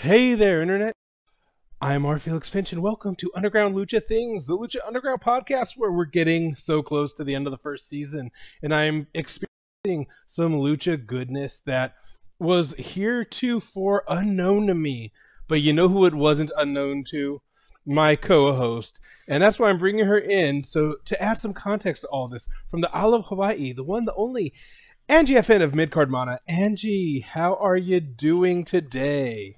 Hey there, Internet. I'm Felix Finch, and welcome to Underground Lucha Things, the Lucha Underground podcast, where we're getting so close to the end of the first season, and I'm experiencing some lucha goodness that was heretofore unknown to me. But you know who it wasn't unknown to? My co-host. And that's why I'm bringing her in, so to add some context to all this, from the Isle of Hawaii, the one, the only, Angie FN of Midcard Mana. Angie, how are you doing today?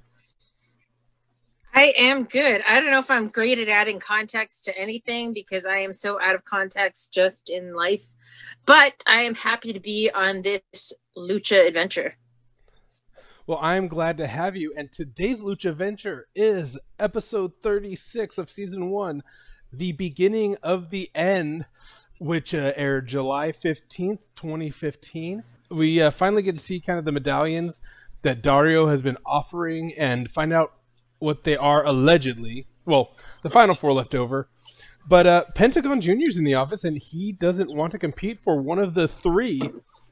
I am good. I don't know if I'm great at adding context to anything because I am so out of context just in life, but I am happy to be on this lucha adventure. Well, I'm glad to have you, and today's lucha adventure is episode 36 of season 1, The Beginning of the End, which aired July 15th, 2015. We finally get to see kind of the medallions that Dario has been offering and find out what they are allegedly. Well, the final 4 left over. But Pentagon Jr.'s in the office, and he doesn't want to compete for one of the 3,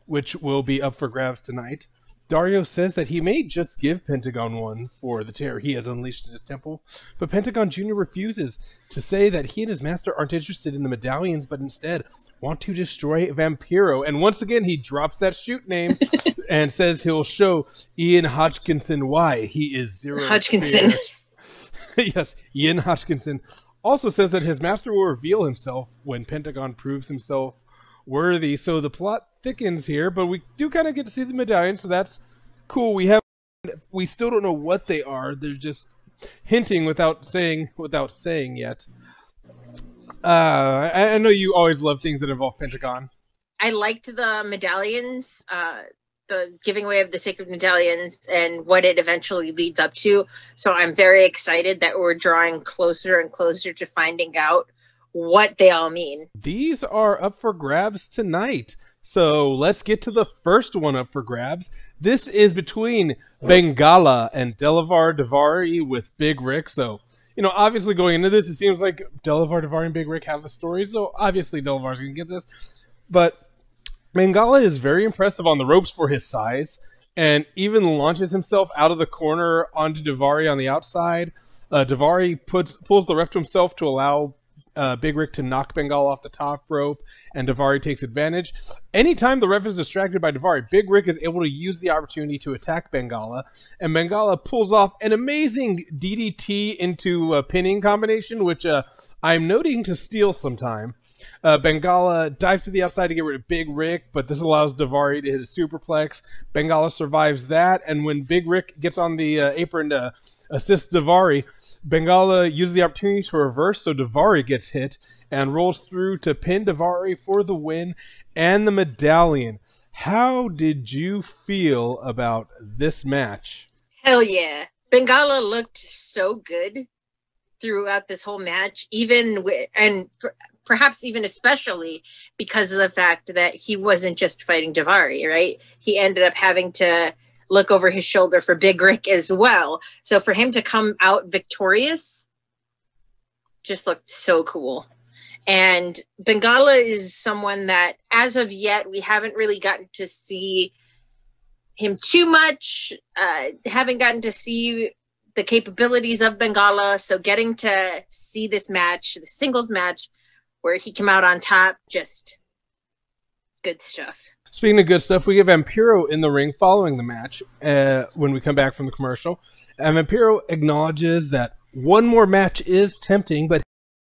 which will be up for grabs tonight. Dario says that he may just give Pentagon one for the terror he has unleashed in his temple, but Pentagon Jr. refuses to say that he and his master aren't interested in the medallions, but instead want to destroy Vampiro. And once again, he drops that shoot name and says he'll show Ian Hodgkinson why he is Zero. Hodgkinson. Yes, Ian Hodgkinson also says that his master will reveal himself when Pentagon proves himself worthy. So the plot thickens here, but we do kind of get to see the medallions, so that's cool. We still don't know what they are. They're just hinting without saying yet. I know you always love things that involve Pentagon. I liked the medallions, the giving away of the sacred medallions and what it eventually leads up to. So I'm very excited that we're drawing closer and closer to finding out what they all mean. These are up for grabs tonight. So let's get to the first one up for grabs. This is between Bengala and Delavar Daivari with Big Rick. So, you know, obviously going into this, it seems like Delavar, Daivari, and Big Rick have the story. So obviously Delavar's going to get this. But Bengala is very impressive on the ropes for his size and even launches himself out of the corner onto Daivari on the outside. Daivari pulls the ref to himself to allow Big Rick to knock Bengala off the top rope, and Daivari takes advantage. Anytime the ref is distracted by Daivari, Big Rick is able to use the opportunity to attack Bengala, and Bengala pulls off an amazing DDT into a pinning combination, which I'm noting to steal sometime. Bengala dives to the outside to get rid of Big Rick, but this allows Daivari to hit a superplex. Bengala survives that, and when Big Rick gets on the apron to assist Daivari, Bengala uses the opportunity to reverse, so Daivari gets hit and rolls through to pin Daivari for the win and the medallion. How did you feel about this match? Hell yeah. Bengala looked so good throughout this whole match, perhaps even especially because of the fact that he wasn't just fighting Daivari, right? He ended up having to look over his shoulder for Big Rick as well. So for him to come out victorious just looked so cool. And Bengala is someone that, as of yet, we haven't really gotten to see him too much. Haven't gotten to see the capabilities of Bengala. So getting to see this match, the singles match, where he came out on top, just good stuff. Speaking of good stuff, we get Vampiro in the ring following the match when we come back from the commercial. And Vampiro acknowledges that one more match is tempting, but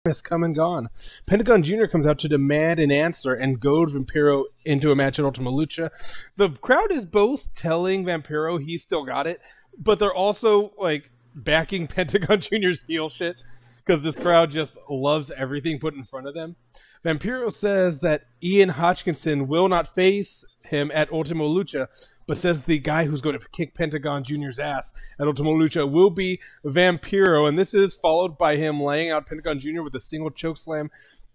has come and gone. Pentagon Jr. comes out to demand an answer and goads Vampiro into a match at Ultima Lucha. The crowd is both telling Vampiro he's still got it, but they're also like backing Pentagon Jr.'s heel shit because this crowd just loves everything put in front of them. Vampiro says that Ian Hodgkinson will not face him at Ultima Lucha, but says the guy who's going to kick Pentagon Jr.'s ass at Ultima Lucha will be Vampiro, and this is followed by him laying out Pentagon Jr. with a single chokeslam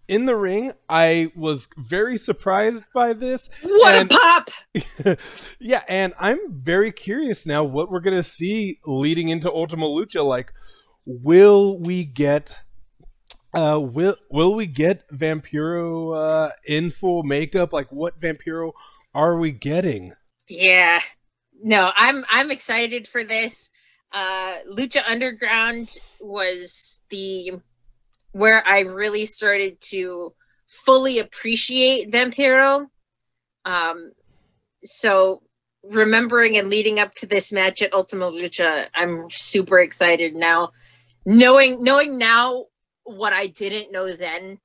in the ring. I was very surprised by this. What a pop! Yeah, and I'm very curious now what we're going to see leading into Ultima Lucha. Like, will we get Vampiro in full makeup? Like, what Vampiro are we getting? Yeah, no, I'm excited for this. Lucha Underground was where I really started to fully appreciate Vampiro. So remembering and leading up to this match at Ultima Lucha, I'm super excited now. Knowing now what I didn't know then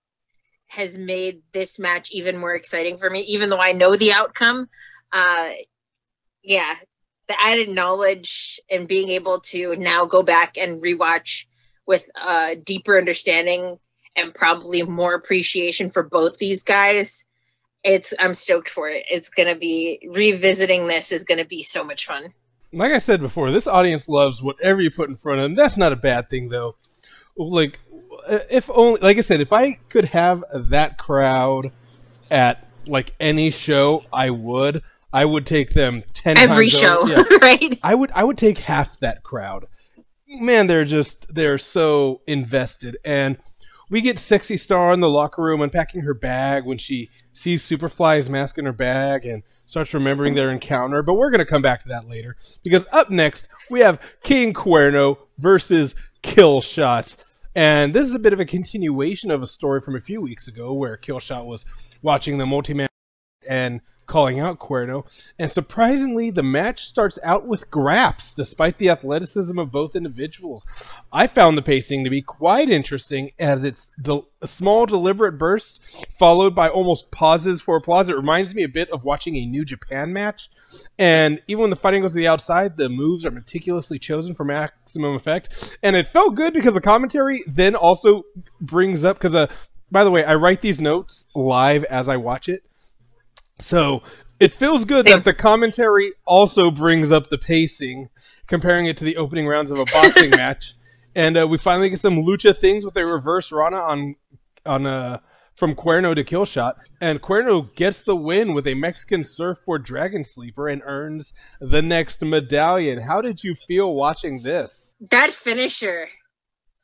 has made this match even more exciting for me, even though I know the outcome. Yeah, the added knowledge and being able to now go back and rewatch with a deeper understanding and probably more appreciation for both these guys. I'm stoked for it. It's going to be, revisiting this is going to be so much fun. Like I said before, this audience loves whatever you put in front of them. That's not a bad thing, though. Like, if only, like I said, if I could have that crowd at like any show, I would take them 10 every times show, yeah. Right? I would take half that crowd. Man, they're so invested. And we get Sexy Star in the locker room unpacking her bag when she sees Superfly's mask in her bag and starts remembering their encounter. But we're going to come back to that later, because up next we have King Cuerno versus Killshot. And this is a bit of a continuation of a story from a few weeks ago where Killshot was watching the multi-man and calling out Cuerno. And surprisingly, the match starts out with graps, despite the athleticism of both individuals. I found the pacing to be quite interesting, as it's a small, deliberate burst, followed by almost pauses for applause. It reminds me a bit of watching a New Japan match. And even when the fighting goes to the outside, the moves are meticulously chosen for maximum effect. And it felt good because the commentary then also brings up, because, by the way, I write these notes live as I watch it. So it feels good that the commentary also brings up the pacing, comparing it to the opening rounds of a boxing match. And we finally get some Lucha Things with a reverse Rana on from Cuerno to Killshot. And Cuerno gets the win with a Mexican surfboard dragon sleeper and earns the next medallion. How did you feel watching this? That finisher,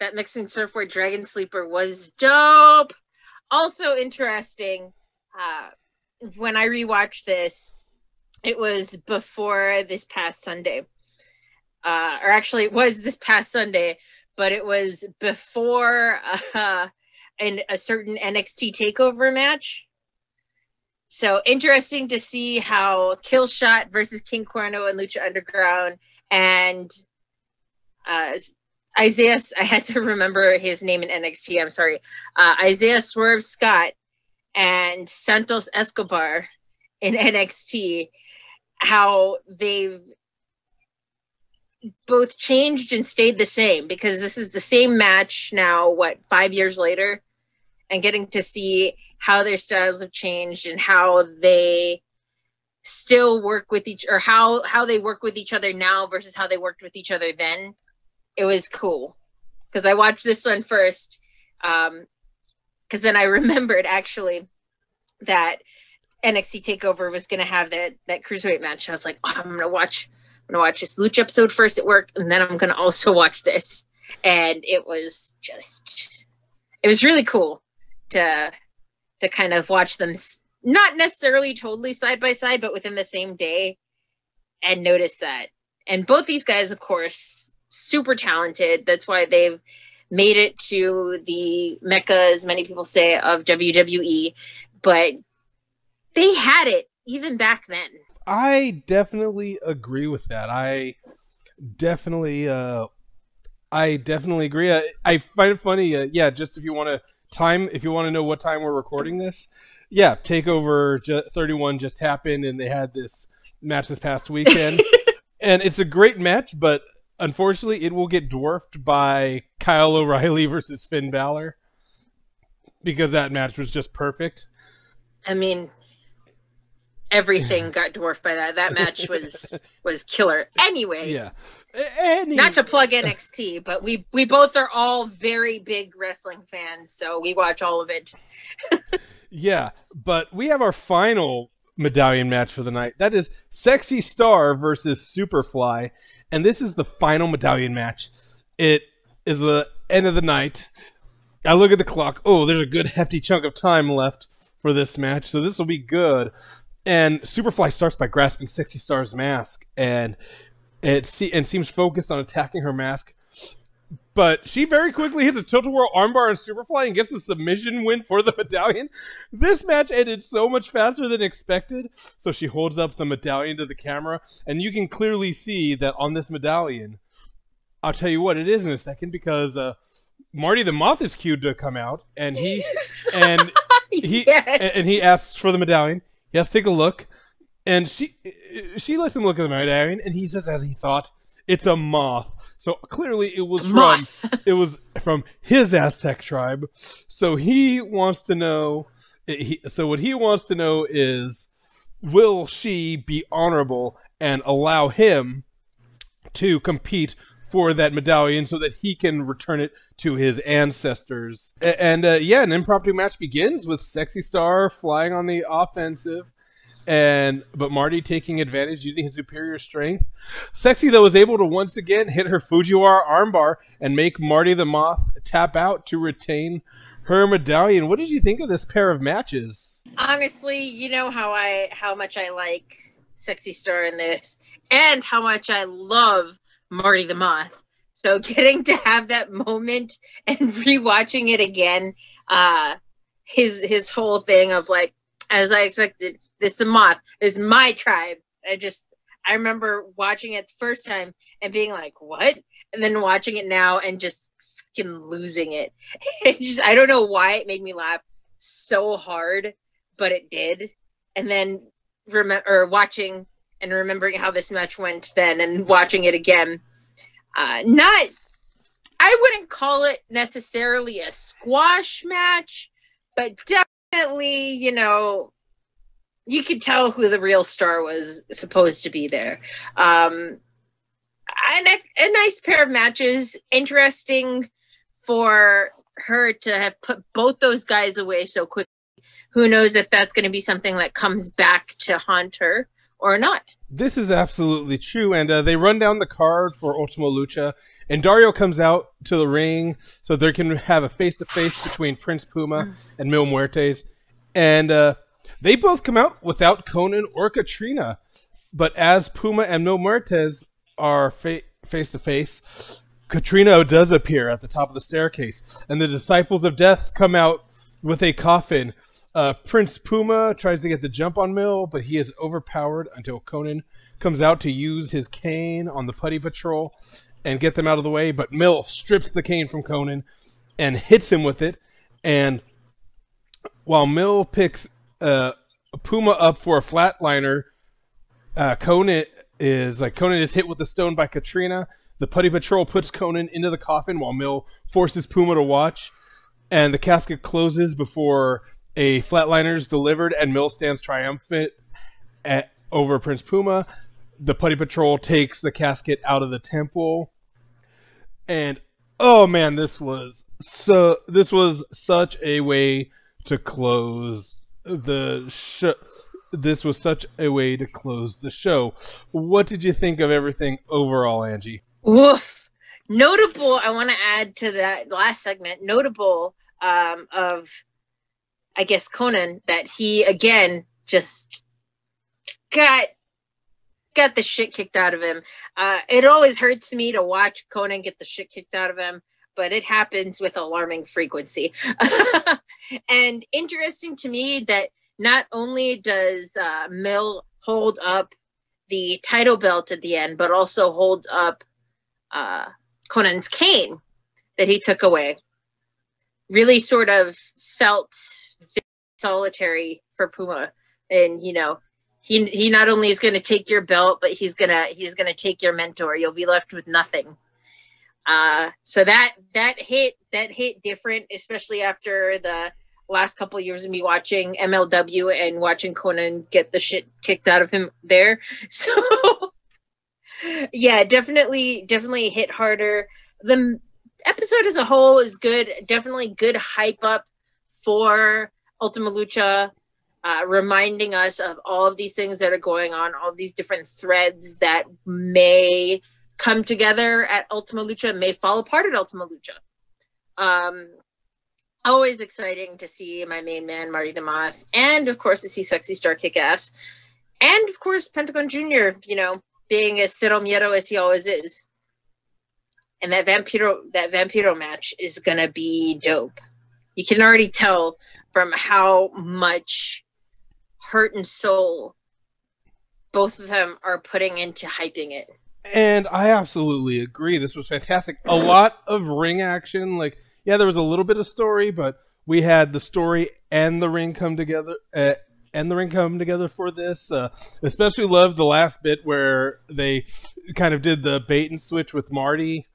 that Mexican surfboard dragon sleeper, was dope. Also interesting, when I rewatched this, it was before this past Sunday. Or actually, it was this past Sunday, but it was before a certain NXT TakeOver match. So interesting to see how Killshot versus King Cuerno and Lucha Underground and Isaiah, I had to remember his name in NXT, I'm sorry, Isaiah Swerve Scott and Santos Escobar in NXT, how they've both changed and stayed the same, because this is the same match now, 5 years later, and getting to see how their styles have changed and how they still work with or how they work with each other now versus how they worked with each other then. It was cool, because I watched this one first, because then I remembered actually that NXT TakeOver was going to have that cruiserweight match. I was like, oh, I'm going to watch this Lucha episode first at work, and then I'm going to also watch this. And it was really cool to kind of watch them, not necessarily totally side by side, but within the same day, and notice that. And both these guys, of course, super talented. That's why they've made it to the Mecca, as many people say, of WWE. But they had it even back then. I definitely agree with that. I definitely agree. I find it funny. Just if you want to know what time we're recording this, TakeOver 31 just happened, and they had this match this past weekend, and it's a great match, but unfortunately, it will get dwarfed by Kyle O'Reilly versus Finn Balor, because that match was just perfect. I mean, everything got dwarfed by that. That match was killer. Anyway, not to plug NXT, but we both are all very big wrestling fans, so we watch all of it. Yeah, but we have our final medallion match for the night. That is Sexy Star versus Superfly, and this is the final medallion match. It is the end of the night. I look at the clock. Oh, there's a good hefty chunk of time left for this match, so this will be good. And Superfly starts by grasping Sexy Star's mask, and and seems focused on attacking her mask. But she very quickly hits a tilt-a-whirl armbar on Superfly and gets the submission win for the medallion. This match ended so much faster than expected. So she holds up the medallion to the camera, and you can clearly see that on this medallion, I'll tell you what it is in a second, because Marty the Moth is cued to come out, and he Yes. and he asks for the medallion. He has to take a look, and she lets him look at the medallion, and he says, as he thought, it's a moth. So clearly it was from his Aztec tribe. So he wants to know. So what he wants to know is, will she be honorable and allow him to compete for that medallion so that he can return it to his ancestors? And an impromptu match begins with Sexy Star flying on the offensive, but Marty taking advantage using his superior strength. Sexy, though, is able to once again hit her Fujiwara armbar and make Marty the Moth tap out to retain her medallion. What did you think of this pair of matches? Honestly, you know how much I like Sexy Star in this, and how much I love Marty the Moth. So getting to have that moment and rewatching it again, his whole thing of like, as I expected, this is Moth, this is my tribe. I remember watching it the first time and being like, what? And then watching it now and just fucking losing it. I don't know why it made me laugh so hard, but it did. And then watching and remembering how this match went then and watching it again. I wouldn't call it necessarily a squash match, but definitely, you could tell who the real star was supposed to be there. And a nice pair of matches. Interesting for her to have put both those guys away so quickly. Who knows if that's going to be something that comes back to haunt her or not. This is absolutely true. And they run down the card for Ultima Lucha. And Dario comes out to the ring so they can have a face-to-face between Prince Puma and Mil Muertes. And they both come out without Conan or Katrina. But as Puma and Mil Muertes are face-to-face, Katrina does appear at the top of the staircase. And the Disciples of Death come out with a coffin. Prince Puma tries to get the jump on Mil, but he is overpowered until Conan comes out to use his cane on the Putty Patrol and get them out of the way. But Mil strips the cane from Conan and hits him with it. And while Mil picks Puma up for a flatliner, Conan is hit with the stone by Katrina. The Putty Patrol puts Conan into the coffin while Mil forces Puma to watch. And the casket closes before a flatliner is delivered, and Mil stands triumphant over Prince Puma. The Putty Patrol takes the casket out of the temple. And oh man, this was such a way to close the show. This was such a way to close the show. What did you think of everything overall, Angie? Woof. Notable, I want to add to that last segment, notable of, I guess, Conan, that he, again, just got the shit kicked out of him. It always hurts me to watch Conan get the shit kicked out of him, but it happens with alarming frequency. And interesting to me that not only does Mil hold up the title belt at the end, but also holds up Conan's cane that he took away. Really sort of felt solitary for Puma. And, he not only is going to take your belt, but he's gonna take your mentor. You'll be left with nothing. So that hit different, especially after the last couple of years of me watching MLW and watching Conan get the shit kicked out of him there. So yeah, definitely hit harder. The episode as a whole is good. Definitely good hype up for Ultima Lucha, reminding us of all of these things that are going on, all of these different threads that may come together at Ultima Lucha, may fall apart at Ultima Lucha. Always exciting to see my main man, Marty the Moth, and of course to see Sexy Star kick ass. And of course, Pentagon Jr., being as cero miedo as he always is. And that Vampiro match is gonna be dope. You can already tell from how much heart and soul both of them are putting into hyping it. And I absolutely agree. This was fantastic. A lot of ring action. Like, yeah, there was a little bit of story, but we had the story and the ring come together. For this. Especially loved the last bit where they kind of did the bait and switch with Marty.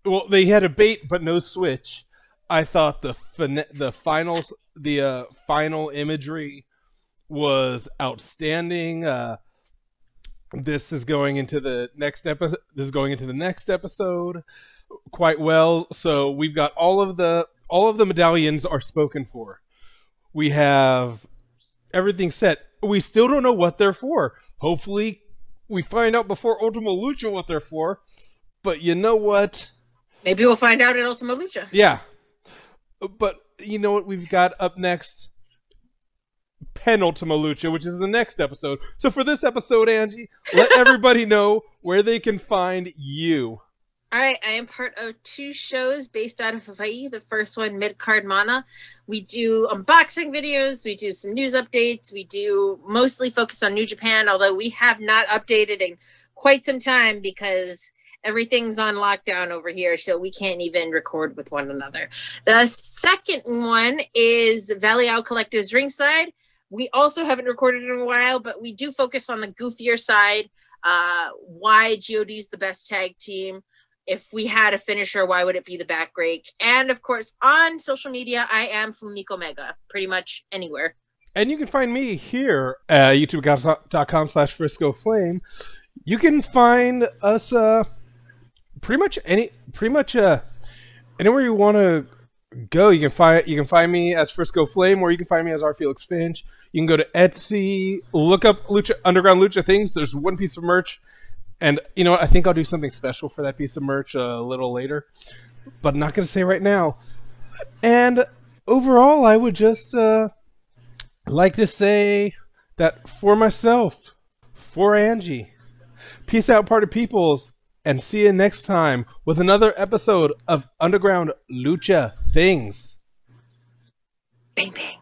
Well, they had a bait but no switch. I thought the final imagery was outstanding. This is going into the next episode quite well. So we've got all of the medallions are spoken for. We have everything set. We still don't know what they're for. Hopefully we find out before Ultima Lucha what they're for. But you know what? Maybe we'll find out at Ultima Lucha. Yeah. But you know what we've got up next? Penultima Lucha, which is the next episode. So for this episode, Angie, let everybody know where they can find you. All right, I am part of 2 shows based out of Hawaii. The first one, Midcard Mana. We do unboxing videos. We do some news updates. We do mostly focus on New Japan, although we have not updated in quite some time because everything's on lockdown over here, so we can't even record with one another. The second one is Valley Out Collective's Ringside. We also haven't recorded in a while, but we do focus on the goofier side. Why GOD's the best tag team. If we had a finisher, why would it be the back rake? And of course, on social media, I am Fumiko Mega, pretty much anywhere. And you can find me here at youtube.com/FriscoFlame. You can find us pretty much anywhere you want to go. You can find me as Frisco Flame, or you can find me as R. Felix Finch. You can go to Etsy, look up Underground Lucha Things. There's one piece of merch, and you know what? I think I'll do something special for that piece of merch a little later, but I'm not going to say right now. And overall, I would just like to say that for myself, for Angie, peace out, party peoples, and see you next time with another episode of Underground Lucha Things. Bang, bang.